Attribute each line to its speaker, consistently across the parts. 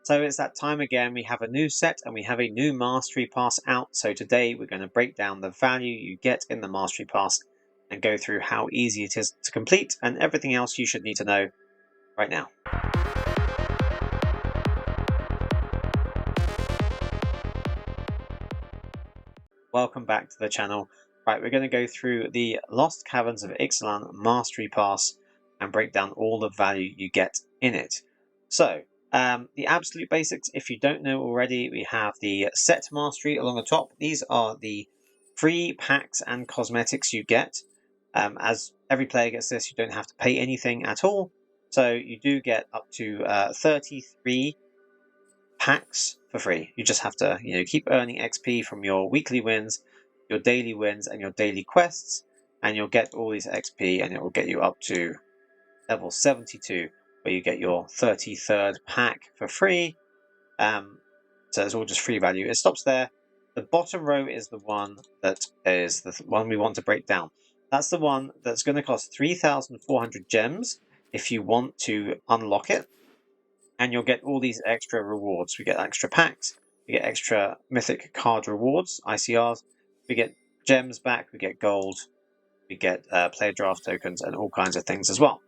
Speaker 1: So it's that time again. We have a new set and we have a new Mastery Pass out. So today we're going to break down the value you get in the Mastery Pass and go through how easy it is to complete and everything else you should need to know right now. Welcome back to the channel. Right, we're going to go through the Lost Caverns of Ixalan Mastery Pass and break down all the value you get in it. So, the absolute basics, if you don't know already, we have the set mastery along the top. These are the free packs and cosmetics you get. As every player gets this, you don't have to pay anything at all. So you do get up to 33 packs for free. You just have to, keep earning XP from your weekly wins, your daily wins, and your daily quests, and you'll get all these XP, and it will get you up to level 72, where you get your 33rd pack for free. So it's all just free value. It stops there. The bottom row is the one that is the one we want to break down. That's the one that's going to cost 3,400 gems if you want to unlock it. And you'll get all these extra rewards. We get extra packs, we get extra mythic card rewards, ICRs, we get gems back, we get gold, we get player draft tokens, and all kinds of things as well.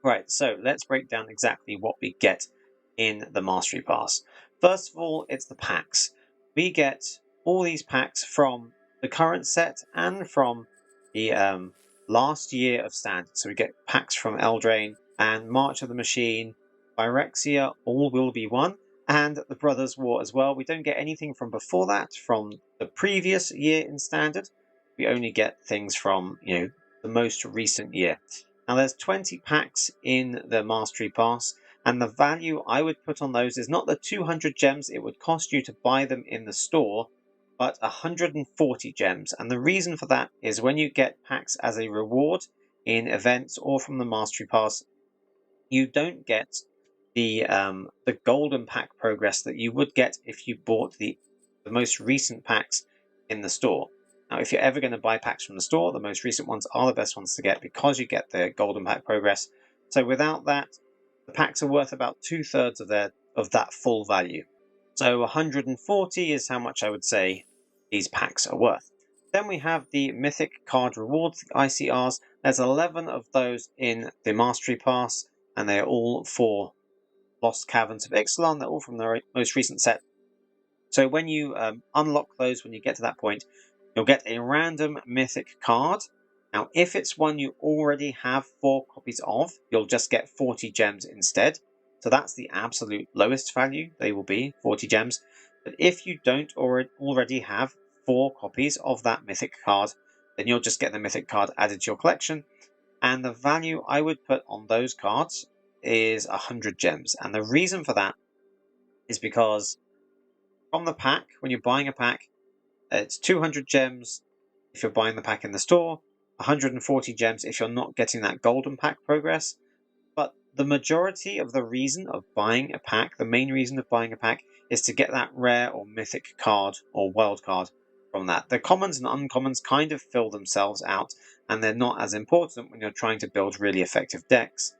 Speaker 1: Right, so let's break down exactly what we get in the Mastery Pass. First of all, it's the packs. We get all these packs from the current set and from the last year of Standard. So we get packs from Eldraine and March of the Machine, Phyrexia, All Will Be One, and the Brothers' War as well. We don't get anything from before that, from the previous year in Standard. We only get things from, the most recent year. Now there's 20 packs in the Mastery Pass, and the value I would put on those is not the 200 gems it would cost you to buy them in the store, but 140 gems. And the reason for that is when you get packs as a reward in events or from the Mastery Pass, you don't get the golden pack progress that you would get if you bought the most recent packs in the store. Now, if you're ever going to buy packs from the store, the most recent ones are the best ones to get because you get the golden pack progress. So without that, the packs are worth about 2/3 of that full value. So 140 is how much I would say these packs are worth. Then we have the mythic card rewards, the ICRs. There's 11 of those in the Mastery Pass, and they are all for Lost Caverns of Ixalan. They're all from the most recent set. So when you unlock those, when you get to that point, you'll get a random mythic card. Now, if it's one you already have 4 copies of, you'll just get 40 gems instead. So that's the absolute lowest value. They will be 40 gems. But if you don't already have 4 copies of that mythic card, then you'll just get the mythic card added to your collection. And the value I would put on those cards is 100 gems. And the reason for that is because from the pack, when you're buying a pack, it's 200 gems if you're buying the pack in the store, 140 gems if you're not getting that golden pack progress. But the majority of the reason of buying a pack, the main reason of buying a pack, is to get that rare or mythic card or wild card from that. The commons and uncommons kind of fill themselves out, and they're not as important when you're trying to build really effective decks.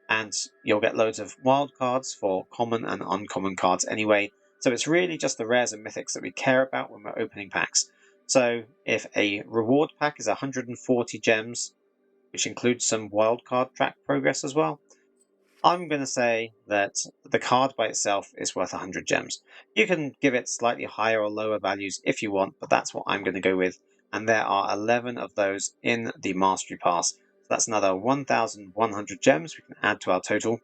Speaker 1: And you'll get loads of wild cards for common and uncommon cards anyway. So it's really just the rares and mythics that we care about when we're opening packs. So if a reward pack is 140 gems, which includes some wildcard track progress as well, I'm going to say that the card by itself is worth 100 gems. You can give it slightly higher or lower values if you want, but that's what I'm going to go with. And there are 11 of those in the Mastery Pass. So that's another 1,100 gems we can add to our total.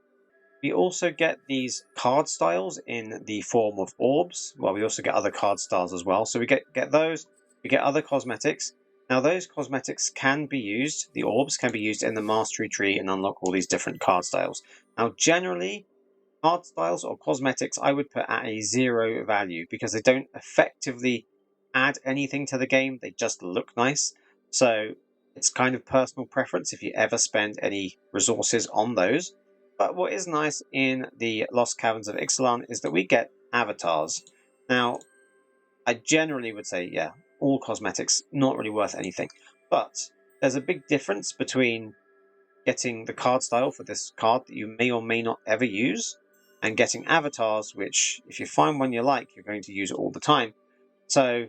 Speaker 1: We also get these card styles in the form of orbs. Well, we also get other card styles as well. So we get those. We get other cosmetics. Now, those cosmetics can be used, the orbs can be used in the mastery tree and unlock all these different card styles. Now, generally, card styles or cosmetics I would put at a 0 value because they don't effectively add anything to the game. They just look nice. So it's kind of personal preference if you ever spend any resources on those. But what is nice in the Lost Caverns of Ixalan is that we get avatars. Now, I generally would say, yeah, all cosmetics, not really worth anything. But there's a big difference between getting the card style for this card that you may or may not ever use, and getting avatars, which if you find one you like, you're going to use it all the time. So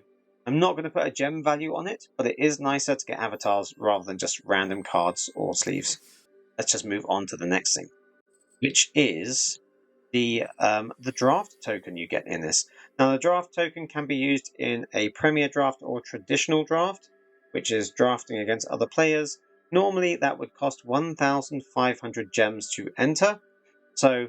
Speaker 1: I'm not going to put a gem value on it, but it is nicer to get avatars rather than just random cards or sleeves. Let's just move on to the next thing, which is the draft token you get in this. Now, the draft token can be used in a premier draft or traditional draft, which is drafting against other players. Normally, that would cost 1,500 gems to enter. So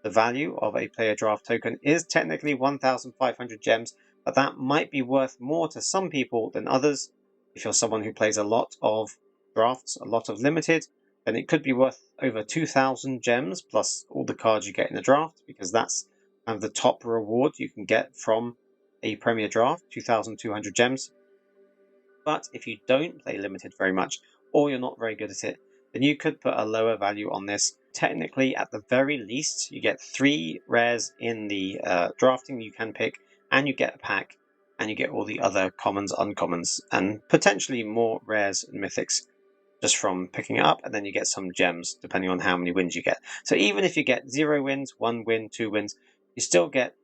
Speaker 1: the value of a player draft token is technically 1,500 gems, but that might be worth more to some people than others. If you're someone who plays a lot of drafts, a lot of limited, then it could be worth over 2,000 gems plus all the cards you get in the draft, because that's kind of the top reward you can get from a premier draft, 2,200 gems. But if you don't play limited very much, or you're not very good at it, then you could put a lower value on this. Technically, at the very least, you get 3 rares in the drafting you can pick, and you get a pack, and you get all the other commons, uncommons, and potentially more rares and mythics just from picking it up, and then you get some gems depending on how many wins you get. So even if you get 0 wins, 1 win, 2 wins, you still get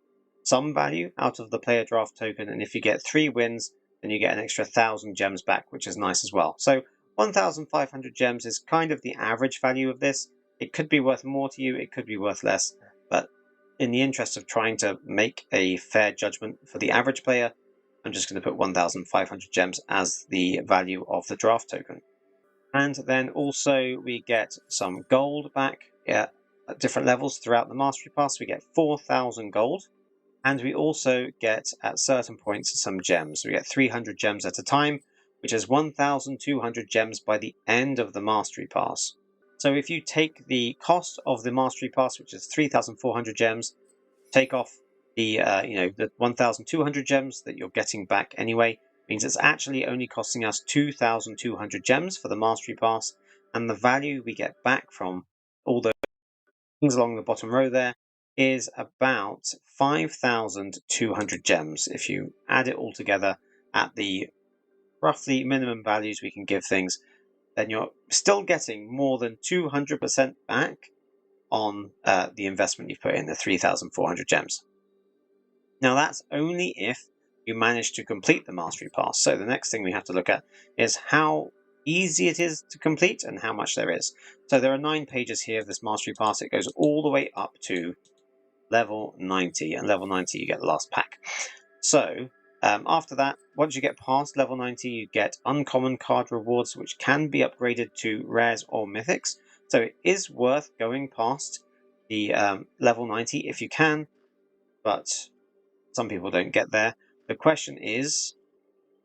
Speaker 1: some value out of the player draft token, and if you get 3 wins, then you get an extra 1,000 gems back, which is nice as well. So 1,500 gems is kind of the average value of this. It could be worth more to you, it could be worth less, but in the interest of trying to make a fair judgment for the average player, I'm just going to put 1,500 gems as the value of the draft token. And then also we get some gold back at different levels throughout the Mastery Pass. We get 4,000 gold. And we also get, at certain points, some gems. We get 300 gems at a time, which is 1,200 gems by the end of the Mastery Pass. So if you take the cost of the Mastery Pass, which is 3,400 gems, take off the 1,200 gems that you're getting back anyway, means it's actually only costing us 2,200 gems for the Mastery Pass, and the value we get back from all the things along the bottom row there is about 5,200 gems. If you add it all together at the roughly minimum values we can give things, then you're still getting more than 200% back on the investment you've put in, the 3,400 gems. Now that's only if you manage to complete the Mastery Pass. So the next thing we have to look at is how easy it is to complete and how much there is. So there are 9 pages here of this Mastery Pass. It goes all the way up to level 90, and level 90 you get the last pack. So after that, once you get past level 90, you get uncommon card rewards, which can be upgraded to rares or mythics. So it is worth going past the level 90 if you can, but some people don't get there. The question is,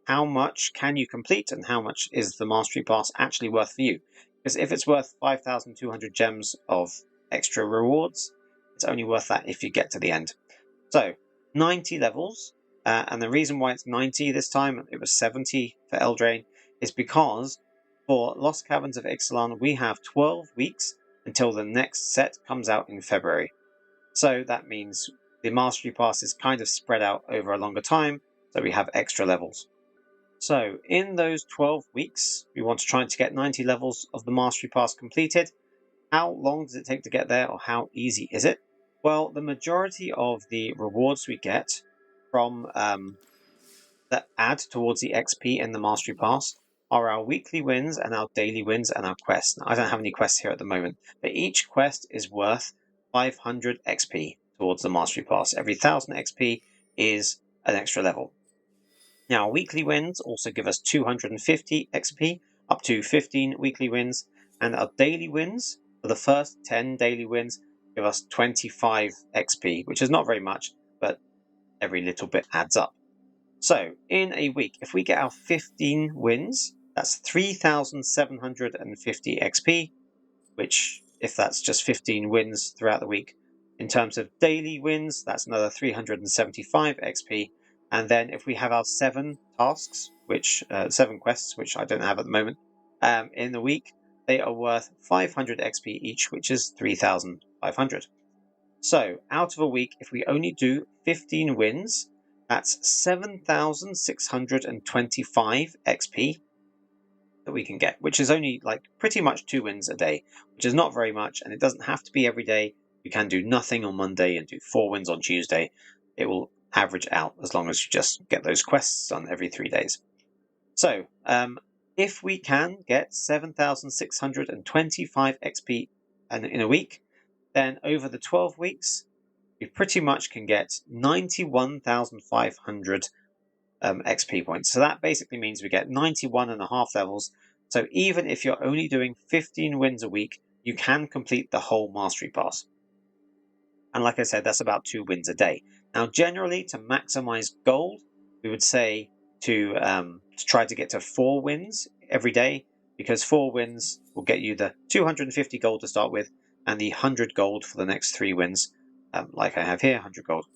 Speaker 1: how much can you complete and how much is the Mastery Pass actually worth for you? Because if it's worth 5,200 gems of extra rewards, it's only worth that if you get to the end. So 90 levels, and the reason why it's 90 this time, it was 70 for Eldraine, is because for Lost Caverns of Ixalan we have 12 weeks until the next set comes out in February. So that means the Mastery Pass is kind of spread out over a longer time, so we have extra levels. So in those 12 weeks, we want to try to get 90 levels of the Mastery Pass completed. How long does it take to get there, or how easy is it? Well, the majority of the rewards we get from that add towards the XP in the Mastery Pass are our weekly wins and our daily wins and our quests. Now, I don't have any quests here at the moment, but each quest is worth 500 XP towards the Mastery Pass. Every 1,000 XP is an extra level. Now, weekly wins also give us 250 XP, up to 15 weekly wins, and our daily wins, for the first 10 daily wins, give us 25 XP, which is not very much, but every little bit adds up. So, in a week, if we get our 15 wins, that's 3,750 XP, which, if that's just 15 wins throughout the week, in terms of daily wins, that's another 375 XP. And then if we have our 7 tasks, 7 quests, which I don't have at the moment, in the week, they are worth 500 XP each, which is 3,500. So, out of a week, if we only do 15 wins, that's 7,625 XP that we can get, which is only like pretty much 2 wins a day, which is not very much, and it doesn't have to be every day. You can do nothing on Monday and do 4 wins on Tuesday. It will average out as long as you just get those quests done every 3 days. So, if we can get 7,625 XP in a week, then over the 12 weeks, we pretty much can get 91,500 XP points. So that basically means we get 91.5 levels. So even if you're only doing 15 wins a week, you can complete the whole Mastery Pass. And like I said, that's about 2 wins a day. Now, generally, to maximize gold, we would say to try to get to 4 wins every day, because 4 wins will get you the 250 gold to start with, and the 100 gold for the next 3 wins, like I have here, 100 gold.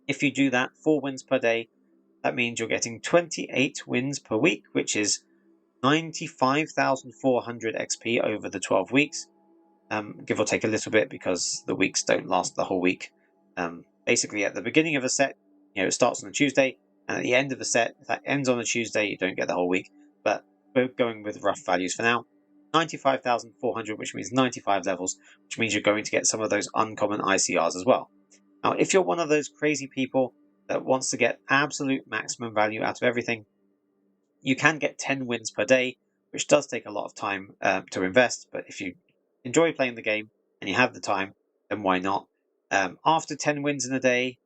Speaker 1: If you do that, 4 wins per day, that means you're getting 28 wins per week, which is 95,400 XP over the 12 weeks. Give or take a little bit because the weeks don't last the whole week. Basically, at the beginning of a set, it starts on a Tuesday, and at the end of the set, if that ends on a Tuesday, you don't get the whole week. But we're going with rough values for now. 95,400, which means 95 levels, which means you're going to get some of those uncommon ICRs as well. Now, if you're one of those crazy people that wants to get absolute maximum value out of everything, you can get 10 wins per day, which does take a lot of time to invest. But if you enjoy playing the game and you have the time, then why not? After 10 wins in a day,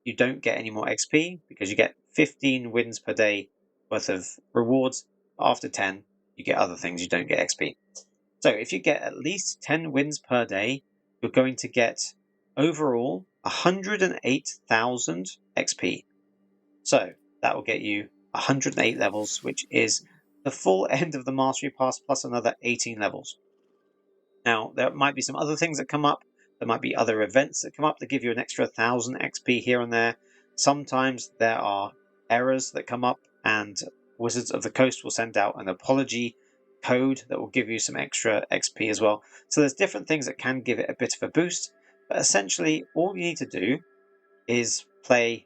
Speaker 1: you don't get any more XP because you get 15 wins per day worth of rewards. After 10, you get other things, you don't get XP. So if you get at least 10 wins per day, you're going to get overall 108,000 XP. So that will get you 108 levels, which is the full end of the Mastery Pass plus another 18 levels. Now, there might be some other things that come up. There might be other events that come up that give you an extra 1,000 XP here and there. Sometimes there are errors that come up, and Wizards of the Coast will send out an apology code that will give you some extra XP as well. So there's different things that can give it a bit of a boost. But essentially, all you need to do is play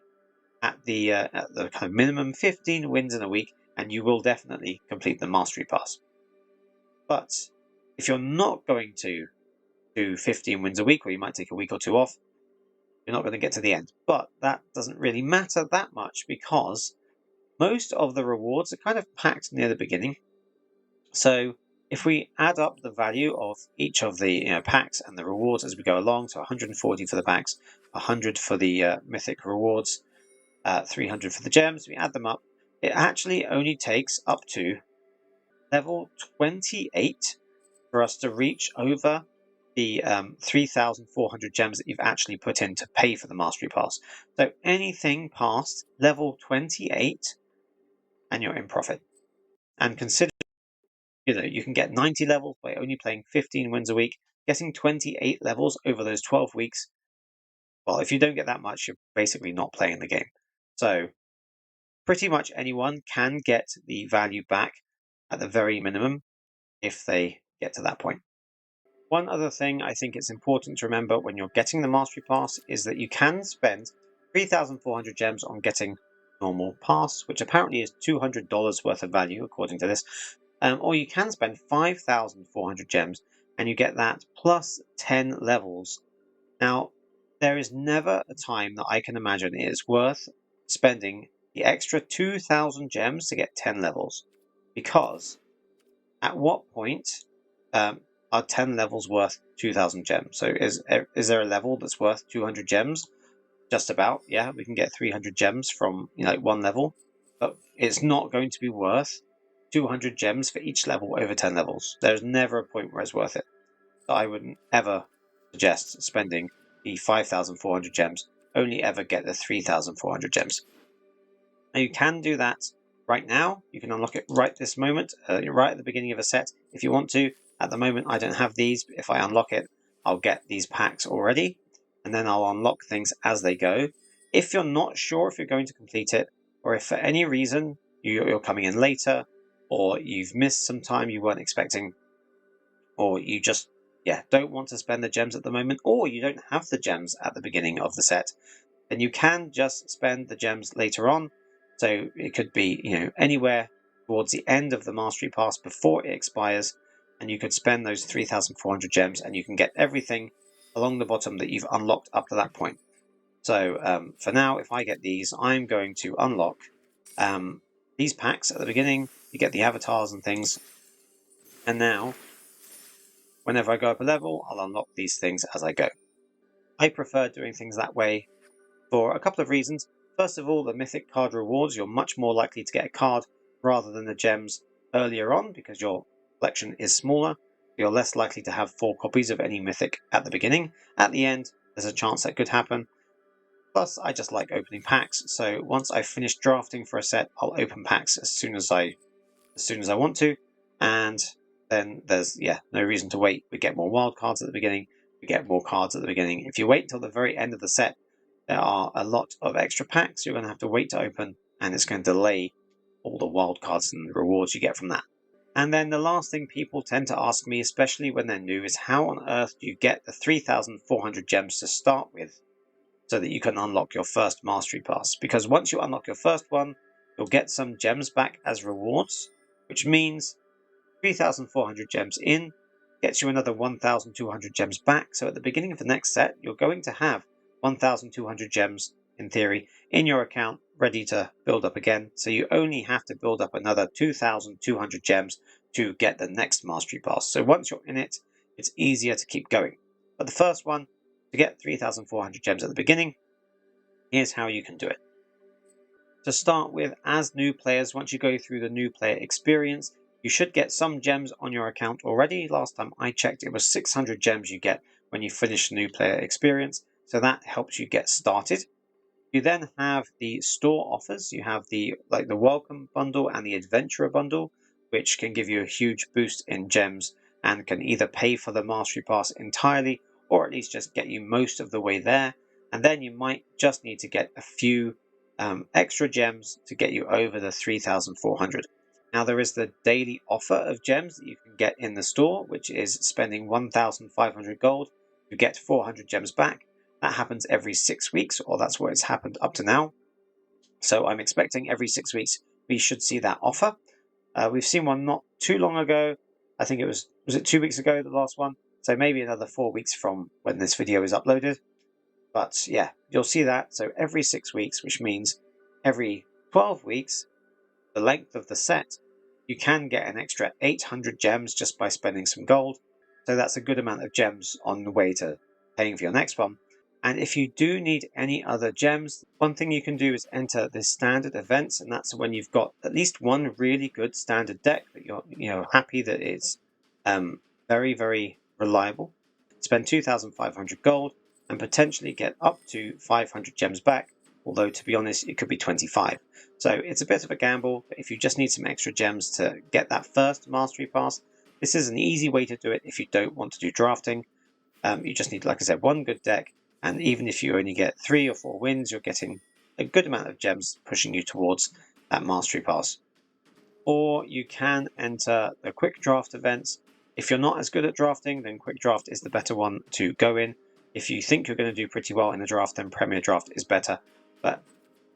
Speaker 1: at the kind of minimum 15 wins in a week, and you will definitely complete the Mastery Pass. But if you're not going to do 15 wins a week, or you might take a week or 2 off, you're not going to get to the end. But that doesn't really matter that much because most of the rewards are kind of packed near the beginning. So if we add up the value of each of the packs and the rewards as we go along, so 140 for the packs, 100 for the mythic rewards, 300 for the gems, we add them up, it actually only takes up to level 28 for us to reach over the 3,400 gems that you've actually put in to pay for the Mastery Pass. So anything past level 28 and you're in profit. And consider, you can get 90 levels by only playing 15 wins a week, getting 28 levels over those 12 weeks. Well, if you don't get that much, you're basically not playing the game. So pretty much anyone can get the value back at the very minimum if they get to that point. One other thing I think it's important to remember when you're getting the Mastery Pass is that you can spend 3,400 gems on getting normal pass, which apparently is $200 worth of value according to this, or you can spend 5,400 gems and you get that plus 10 levels. Now, there is never a time that I can imagine it is worth spending the extra 2,000 gems to get 10 levels, because at what point are 10 levels worth 2,000 gems? So is there a level that's worth 200 gems? Just about, yeah. We can get 300 gems from one level, but it's not going to be worth 200 gems for each level over 10 levels. There's never a point where it's worth it. So I wouldn't ever suggest spending the 5,400 gems. Only ever get the 3,400 gems. Now you can do that right now. You can unlock it right this moment, right at the beginning of a set if you want to. At the moment, I don't have these, but if I unlock it, I'll get these packs already, and then I'll unlock things as they go. If you're not sure if you're going to complete it, or if for any reason you're coming in later, or you've missed some time you weren't expecting, or you just don't want to spend the gems at the moment, or you don't have the gems at the beginning of the set, then you can just spend the gems later on. So it could be anywhere towards the end of the Mastery Pass before it expires, and you could spend those 3,400 gems and you can get everything along the bottom that you've unlocked up to that point. So for now, if I get these, I'm going to unlock these packs at the beginning. You get the avatars and things. And now, whenever I go up a level, I'll unlock these things as I go. I prefer doing things that way for a couple of reasons. First of all, the mythic card rewards, you're much more likely to get a card rather than the gems earlier on because your collection is smaller. You're less likely to have 4 copies of any mythic at the beginning. At the end, there's a chance that could happen. Plus, I just like opening packs, so once I've finished drafting for a set, I'll open packs as soon as I want to, and then there's no reason to wait. We get more wild cards at the beginning, we get more cards at the beginning. If you wait until the very end of the set, there are a lot of extra packs you're going to have to wait to open, and it's going to delay all the wild cards and rewards you get from that. And then the last thing people tend to ask me, especially when they're new, is how on earth do you get the 3,400 gems to start with so that you can unlock your first Mastery Pass? Because once you unlock your first one, you'll get some gems back as rewards, which means 3,400 gems in gets you another 1,200 gems back. So at the beginning of the next set, you're going to have 1,200 gems, in theory, in your account ready to build up again. So you only have to build up another 2,200 gems to get the next Mastery Pass. So once you're in it, it's easier to keep going. But the first one, to get 3,400 gems at the beginning, here's how you can do it. To start with, as new players, once you go through the new player experience, you should get some gems on your account already. Last time I checked, it was 600 gems you get when you finish the new player experience. So that helps you get started. You then have the store offers. You have the welcome bundle and the adventurer bundle, which can give you a huge boost in gems and can either pay for the Mastery Pass entirely or at least just get you most of the way there. And then you might just need to get a few extra gems to get you over the 3,400. Now there is the daily offer of gems that you can get in the store, which is spending 1,500 gold. You get 400 gems back. That happens every 6 weeks, or that's what it's happened up to now. So I'm expecting every 6 weeks we should see that offer. We've seen one not too long ago. I think it was it 2 weeks ago, the last one? So maybe another 4 weeks from when this video is uploaded. But yeah, you'll see that. So every 6 weeks, which means every 12 weeks, the length of the set, you can get an extra 800 gems just by spending some gold. So that's a good amount of gems on the way to paying for your next one. And if you do need any other gems, one thing you can do is enter the standard events, and that's when you've got at least one really good standard deck that you're happy that it's very, very reliable. Spend 2,500 gold and potentially get up to 500 gems back, although to be honest it could be 25. So it's a bit of a gamble, but if you just need some extra gems to get that first Mastery Pass, this is an easy way to do it if you don't want to do drafting. You just need, like I said, one good deck, and even if you only get 3 or 4 wins, you're getting a good amount of gems pushing you towards that Mastery Pass. Or you can enter the Quick Draft events. If you're not as good at drafting, then Quick Draft is the better one to go in. If you think you're going to do pretty well in the draft, then Premier Draft is better. But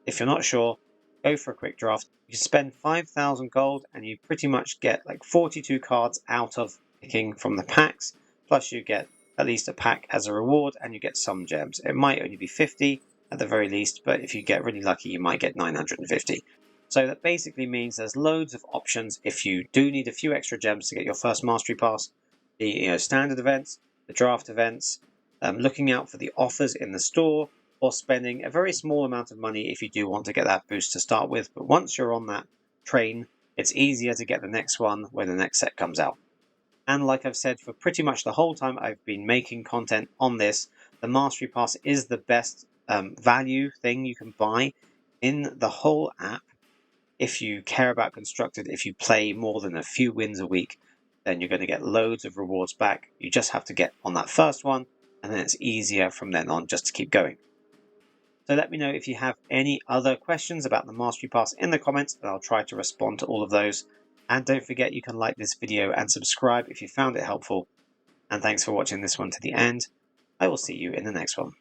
Speaker 1: if you're not sure, go for a Quick Draft. You spend 5,000 gold and you pretty much get like 42 cards out of picking from the packs. Plus you get at least a pack as a reward and you get some gems. It might only be 50 at the very least, but if you get really lucky, you might get 950. So that basically means there's loads of options if you do need a few extra gems to get your first Mastery Pass. The standard events, the draft events, looking out for the offers in the store, or spending a very small amount of money if you do want to get that boost to start with. But once you're on that train, it's easier to get the next one when the next set comes out. And like I've said for pretty much the whole time I've been making content on this, the Mastery Pass is the best value thing you can buy in the whole app. If you care about Constructed, if you play more than a few wins a week, then you're going to get loads of rewards back. You just have to get on that first one, and then it's easier from then on just to keep going. So let me know if you have any other questions about the Mastery Pass in the comments, and I'll try to respond to all of those. And don't forget you can like this video and subscribe if you found it helpful. And thanks for watching this one to the end. I will see you in the next one.